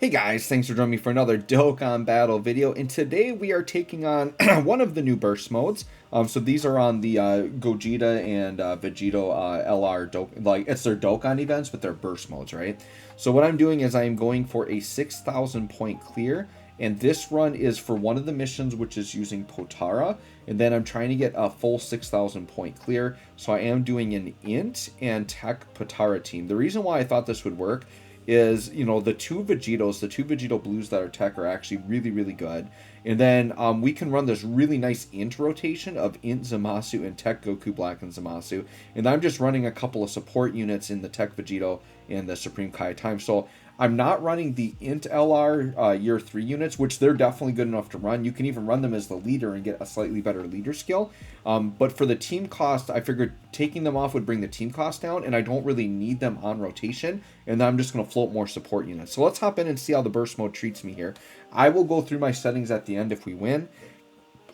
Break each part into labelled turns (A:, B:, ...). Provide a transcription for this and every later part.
A: Hey guys, thanks for joining me for another Dokkan battle video, and today we are taking on one of the new burst modes. So these are on the Gogeta and Vegito LR, like it's their Dokkan events, but they're burst modes, right? So what I'm doing is I am going for a 6,000 point clear, and this run is for one of the missions, which is using Potara, and then I'm trying to get a full 6,000 point clear. So I am doing an Int and Tech Potara team. The reason why I thought this would work is, you know, the two Vegito blues that are tech are actually really, really good. And then we can run this really nice int rotation of int Zamasu and tech Goku Black and Zamasu. And I'm just running a couple of support units in the tech Vegito and the Supreme Kai time. So I'm not running the int LR year 3 units, which they're definitely good enough to run. You can even run them as the leader and get a slightly better leader skill. But for the team cost, I figured taking them off would bring the team cost down, and I don't really need them on rotation, and then I'm just going to float more support units. So let's hop in and see how the burst mode treats me here. I will go through my settings at the end if we win,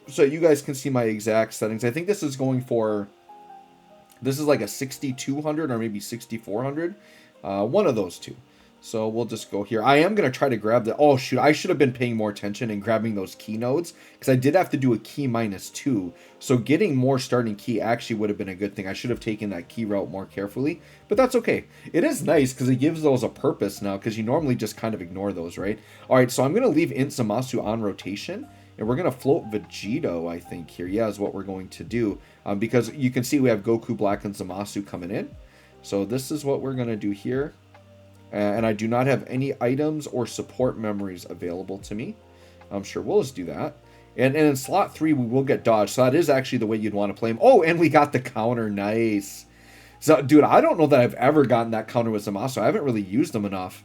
A: so you guys can see my exact settings. I think this is going for, this is like a 6,200 or maybe 6,400, one of those two. So we'll just go here. I am going to try to grab the... Oh, shoot. I should have been paying more attention and grabbing those key nodes, because I did have to do a key -2. So getting more starting key actually would have been a good thing. I should have taken that key route more carefully, but that's okay. It is nice because it gives those a purpose now, because you normally just kind of ignore those, right? All right, so I'm going to leave Int Zamasu on rotation, and we're going to float Vegito, I think, here. Yeah, is what we're going to do, because you can see we have Goku Black and Zamasu coming in. So this is what we're going to do here. And I do not have any items or support memories available to me. I'm sure we'll just do that. And in slot 3, we will get dodge. So that is actually the way you'd want to play him. Oh, and we got the counter. Nice. So, dude, I don't know that I've ever gotten that counter with Zamasu. I haven't really used them enough.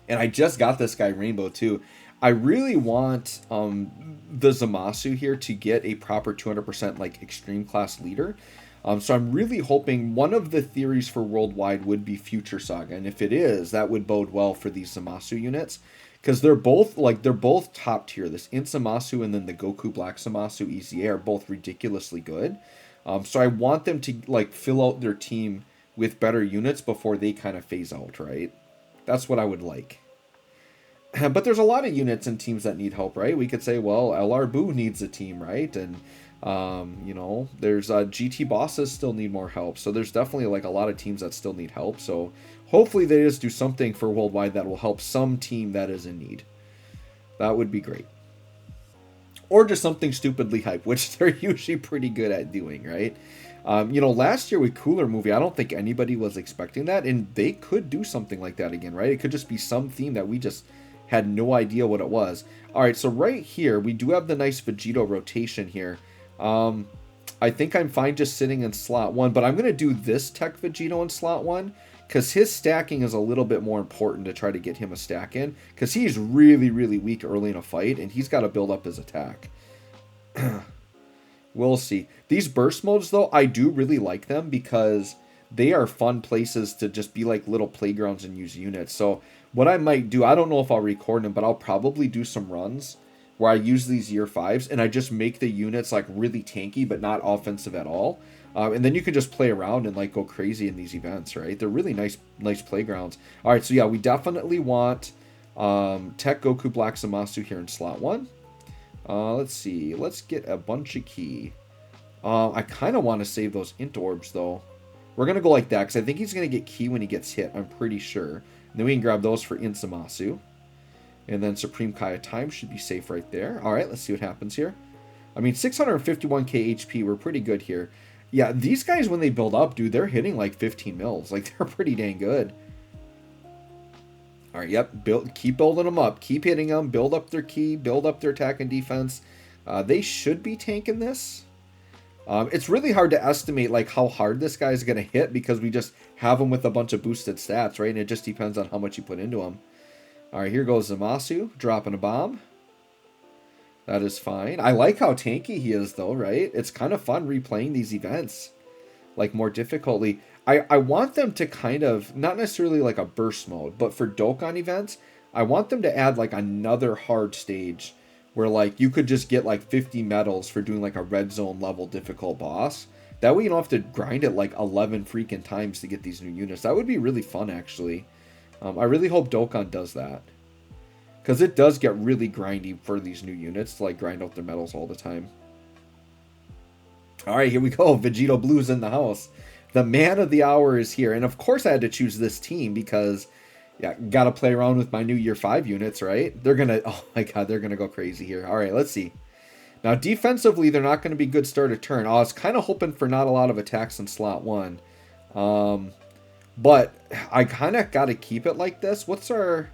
A: And I just got this guy Rainbow, too. I really want the Zamasu here to get a proper 200% like extreme class leader. So I'm really hoping one of the theories for Worldwide would be Future Saga, and if it is, that would bode well for these Zamasu units, because they're both top tier. This Int Zamasu and then the Goku Black Zamasu EZA are both ridiculously good. So I want them to like fill out their team with better units before they kind of phase out, right? That's what I would like. But there's a lot of units and teams that need help, right? We could say, well, LR Boo needs a team, right? And you know, there's GT bosses still need more help. So there's definitely like a lot of teams that still need help. So hopefully they just do something for Worldwide that will help some team that is in need. That would be great. Or just something stupidly hype, which they're usually pretty good at doing, right? You know, last year with Cooler Movie, I don't think anybody was expecting that, and they could do something like that again, right? It could just be some theme that we just had no idea what it was. All right, so right here, we do have the nice Vegito rotation here. I think I'm fine just sitting in slot 1, but I'm going to do this Tech Vegito in slot 1, because his stacking is a little bit more important to try to get him a stack in, because he's really, really weak early in a fight, and he's got to build up his attack. We'll see. These burst modes, though, I do really like them, because they are fun places to just be like little playgrounds and use units. So what I might do, I don't know if I'll record them, but I'll probably do some runs where I use these year 5s and I just make the units like really tanky but not offensive at all. And then you can just play around and like go crazy in these events, right? They're really nice playgrounds. All right, so yeah, we definitely want Tech Goku Black Zamasu here in slot 1. Let's see. Let's get a bunch of key. I kind of want to save those int orbs though. We're going to go like that because I think he's going to get key when he gets hit. I'm pretty sure. And then we can grab those for int Zamasu. And then Supreme Kai time should be safe right there. All right, let's see what happens here. I mean, 651k HP, we're pretty good here. Yeah, these guys, when they build up, dude, they're hitting like 15 mils. Like, they're pretty dang good. All right, yep, keep building them up. Keep hitting them, build up their key, build up their attack and defense. They should be tanking this. It's really hard to estimate like how hard this guy is going to hit because we just have him with a bunch of boosted stats, right? And it just depends on how much you put into him. All right, here goes Zamasu, dropping a bomb. That is fine. I like how tanky he is, though, right? It's kind of fun replaying these events, like, more difficultly. I want them to kind of, not necessarily like a burst mode, but for Dokkan events, I want them to add, like, another hard stage where, like, you could just get, like, 50 medals for doing, like, a red zone level difficult boss. That way you don't have to grind it, like, 11 freaking times to get these new units. That would be really fun, actually. I really hope Dokkan does that. Because it does get really grindy for these new units to like grind out their metals all the time. Alright, here we go. Vegito Blue's in the house. The man of the hour is here. And of course I had to choose this team because, yeah, got to play around with my new year 5 units, right? They're going to, oh my god, they're going to go crazy here. Alright, let's see. Now, defensively, they're not going to be good start of turn. I was kind of hoping for not a lot of attacks in slot 1. But I kind of got to keep it like this. What's our...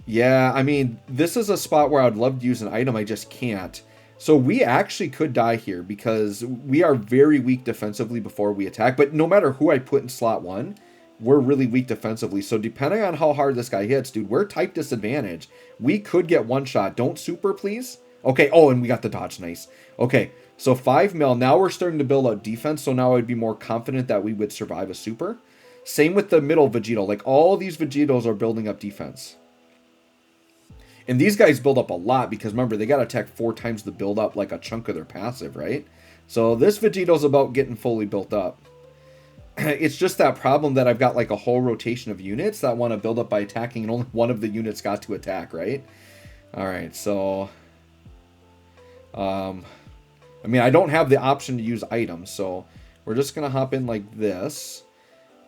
A: Yeah, I mean, this is a spot where I'd love to use an item. I just can't. So we actually could die here because we are very weak defensively before we attack. But no matter who I put in slot 1, we're really weak defensively. So depending on how hard this guy hits, dude, we're type disadvantage. We could get one shot. Don't super, please. Okay, oh, and we got the dodge. Nice. Okay, so 5 mil. Now we're starting to build out defense. So now I'd be more confident that we would survive a super. Same with the middle Vegito. Like, all these Vegitos are building up defense. And these guys build up a lot because, remember, they got to attack 4 times the build up, like a chunk of their passive, right? So this Vegito's about getting fully built up. It's just that problem that I've got like a whole rotation of units that want to build up by attacking, and only one of the units got to attack, right? Alright, so... I mean, I don't have the option to use items, so we're just going to hop in like this.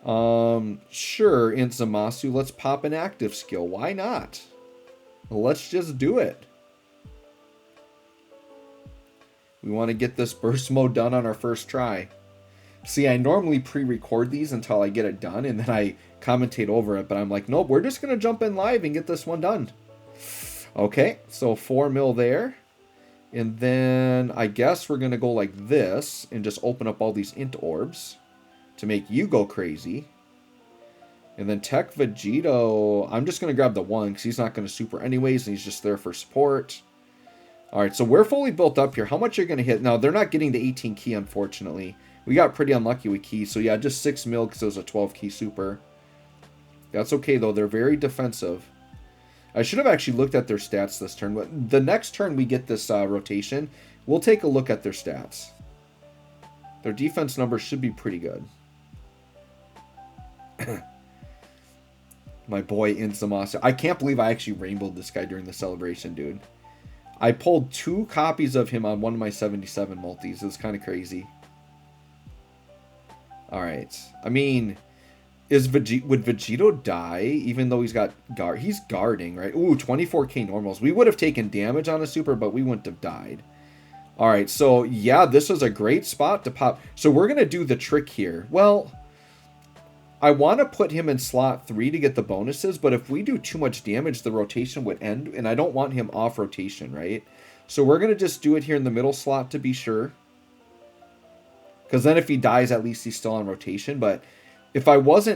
A: Sure, in Zamasu, let's pop an active skill. Why not? Let's just do it. We want to get this burst mode done on our first try. See, I normally pre-record these until I get it done, and then I commentate over it, but I'm like, nope, we're just going to jump in live and get this one done. Okay, so 4 mil there. And then I guess we're going to go like this and just open up all these int orbs to make you go crazy. And then Tech Vegito, I'm just going to grab the 1 because he's not going to super anyways, and he's just there for support. Alright, so we're fully built up here. How much are you going to hit? Now, they're not getting the 18 key, unfortunately. We got pretty unlucky with keys, so yeah, just 6 mil because it was a 12 key super. That's okay, though. They're very defensive. I should have actually looked at their stats this turn, but the next turn we get this rotation, we'll take a look at their stats. Their defense numbers should be pretty good. My boy Inzamasa. I can't believe I actually rainbowed this guy during the celebration, dude. I pulled 2 copies of him on one of my 77 multis. It was kind of crazy. Alright. I mean, would Vegito die even though he's got guard? He's guarding, right? Ooh, 24k normals. We would have taken damage on a super, but we wouldn't have died. Alright, so yeah, this was a great spot to pop. So we're going to do the trick here. Well, I want to put him in slot 3 to get the bonuses, but if we do too much damage, the rotation would end, and I don't want him off rotation, right? So we're going to just do it here in the middle slot to be sure. Because then if he dies, at least he's still on rotation. But if I was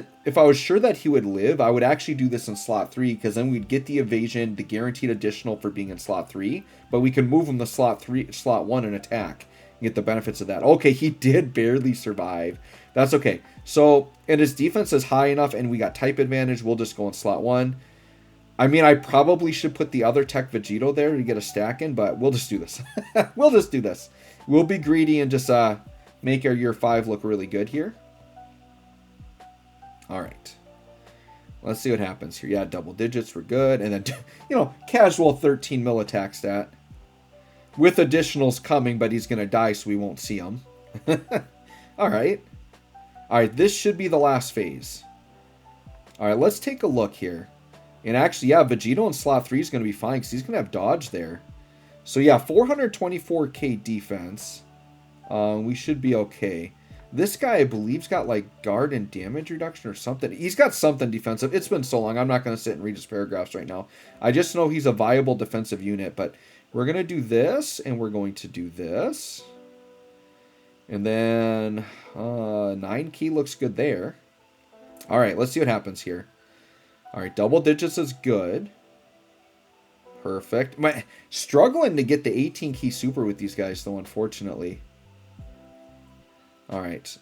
A: sure that he would live, I would actually do this in slot 3, because then we'd get the evasion, the guaranteed additional for being in slot 3, but we can move him to slot 1 and attack and get the benefits of that. Okay, he did barely survive. That's okay. So, and his defense is high enough, and we got type advantage. We'll just go in slot 1. I mean, I probably should put the other Tech Vegito there to get a stack in, but we'll just do this. We'll just do this. We'll be greedy and just make our year 5 look really good here. Alright. Let's see what happens here. Yeah, double digits, we're good. And then, you know, casual 13 mil attack stat. With additionals coming, but he's going to die, so we won't see him. Alright. Alright, this should be the last phase. Alright, let's take a look here. And actually, yeah, Vegito in slot 3 is going to be fine, because he's going to have dodge there. So yeah, 424k defense. We should be okay. This guy, I believe, has got like guard and damage reduction or something. He's got something defensive. It's been so long. I'm not going to sit and read his paragraphs right now. I just know he's a viable defensive unit. But we're going to do this, and we're going to do this. And then 9 key looks good there. All right, let's see what happens here. All right, double digits is good. Perfect. Struggling to get the 18 key super with these guys, though, unfortunately. All right.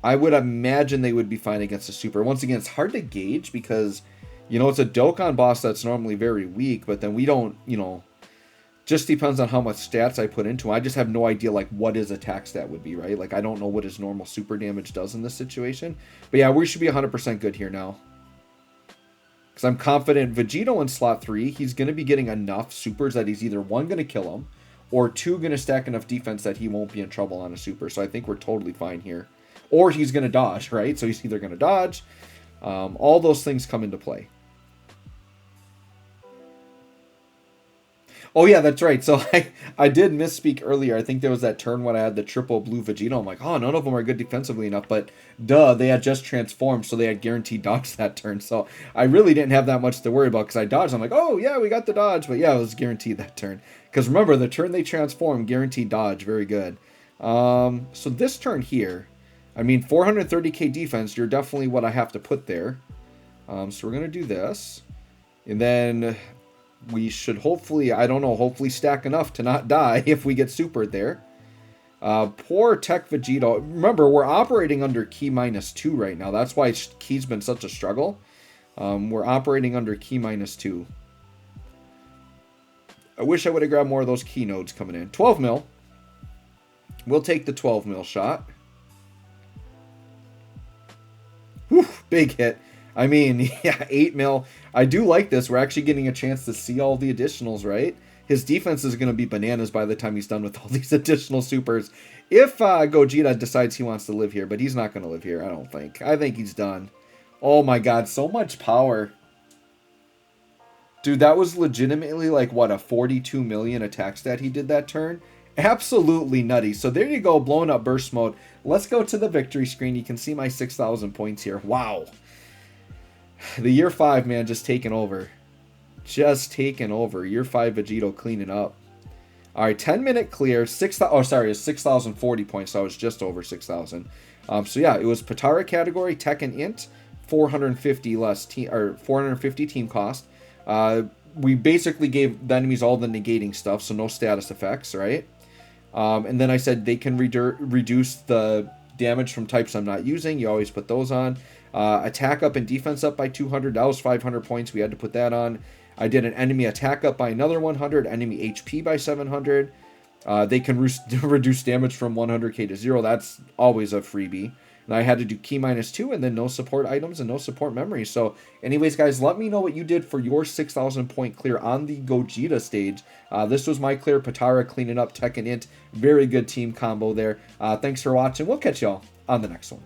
A: I would imagine they would be fine against a super. Once again, it's hard to gauge because, you know, it's a Dokkan boss that's normally very weak, but then we don't, you know, Just depends on how much stats I put into him. I just have no idea, like, what his attack stat would be, right? Like, I don't know what his normal super damage does in this situation. But yeah, we should be 100% good here now. Because I'm confident Vegito in slot 3, he's going to be getting enough supers that he's either 1, going to kill him, or 2, going to stack enough defense that he won't be in trouble on a super. So I think we're totally fine here. Or he's going to dodge, right? So he's either going to dodge. All those things come into play. Oh, yeah, that's right. So I did misspeak earlier. I think there was that turn when I had the triple blue Vegito. I'm like, oh, none of them are good defensively enough. But duh, they had just transformed, so they had guaranteed dodge that turn. So I really didn't have that much to worry about because I dodged. I'm like, oh, yeah, we got the dodge. But yeah, it was guaranteed that turn. Because remember, the turn they transformed, guaranteed dodge. Very good. So this turn here, I mean, 430k defense, you're definitely what I have to put there. So we're going to do this. And then we should hopefully, I don't know, hopefully stack enough to not die if we get supered there. Poor Tech Vegito. Remember, we're operating under key -2 right now. That's why key's been such a struggle. We're operating under key -2. I wish I would have grabbed more of those key nodes coming in. 12 mil. We'll take the 12 mil shot. Whew, big hit. I mean, yeah, 8 mil. I do like this. We're actually getting a chance to see all the additionals, right? His defense is going to be bananas by the time he's done with all these additional supers. If Gogeta decides he wants to live here, but he's not going to live here, I don't think. I think he's done. Oh my god, so much power. Dude, that was legitimately like, what, a 42 million attack stat he did that turn? Absolutely nutty. So there you go, blowing up burst mode. Let's go to the victory screen. You can see my 6,000 points here. Wow. The year 5, man, just taking over. Just taking over. Year 5 Vegito cleaning up. All right, 10-minute clear. 6,000. Oh, sorry, it's 6,040 points. So I was just over 6,000. So yeah, it was Potara category, Tech and Int, 450 less team or 450 team cost. We basically gave the enemies all the negating stuff, so no status effects, right? And then I said they can reduce the damage from types I'm not using. You always put those on. Attack up and defense up by 200. That was 500 points. We had to put that on. I did an enemy attack up by another 100. Enemy HP by 700. They can reduce damage from 100k to 0. That's always a freebie. And I had to do key -2 and then no support items and no support memory. So anyways, guys, let me know what you did for your 6,000 point clear on the Gogeta stage. This was my clear. Potara cleaning up Tech and Int. Very good team combo there. Thanks for watching. We'll catch y'all on the next one.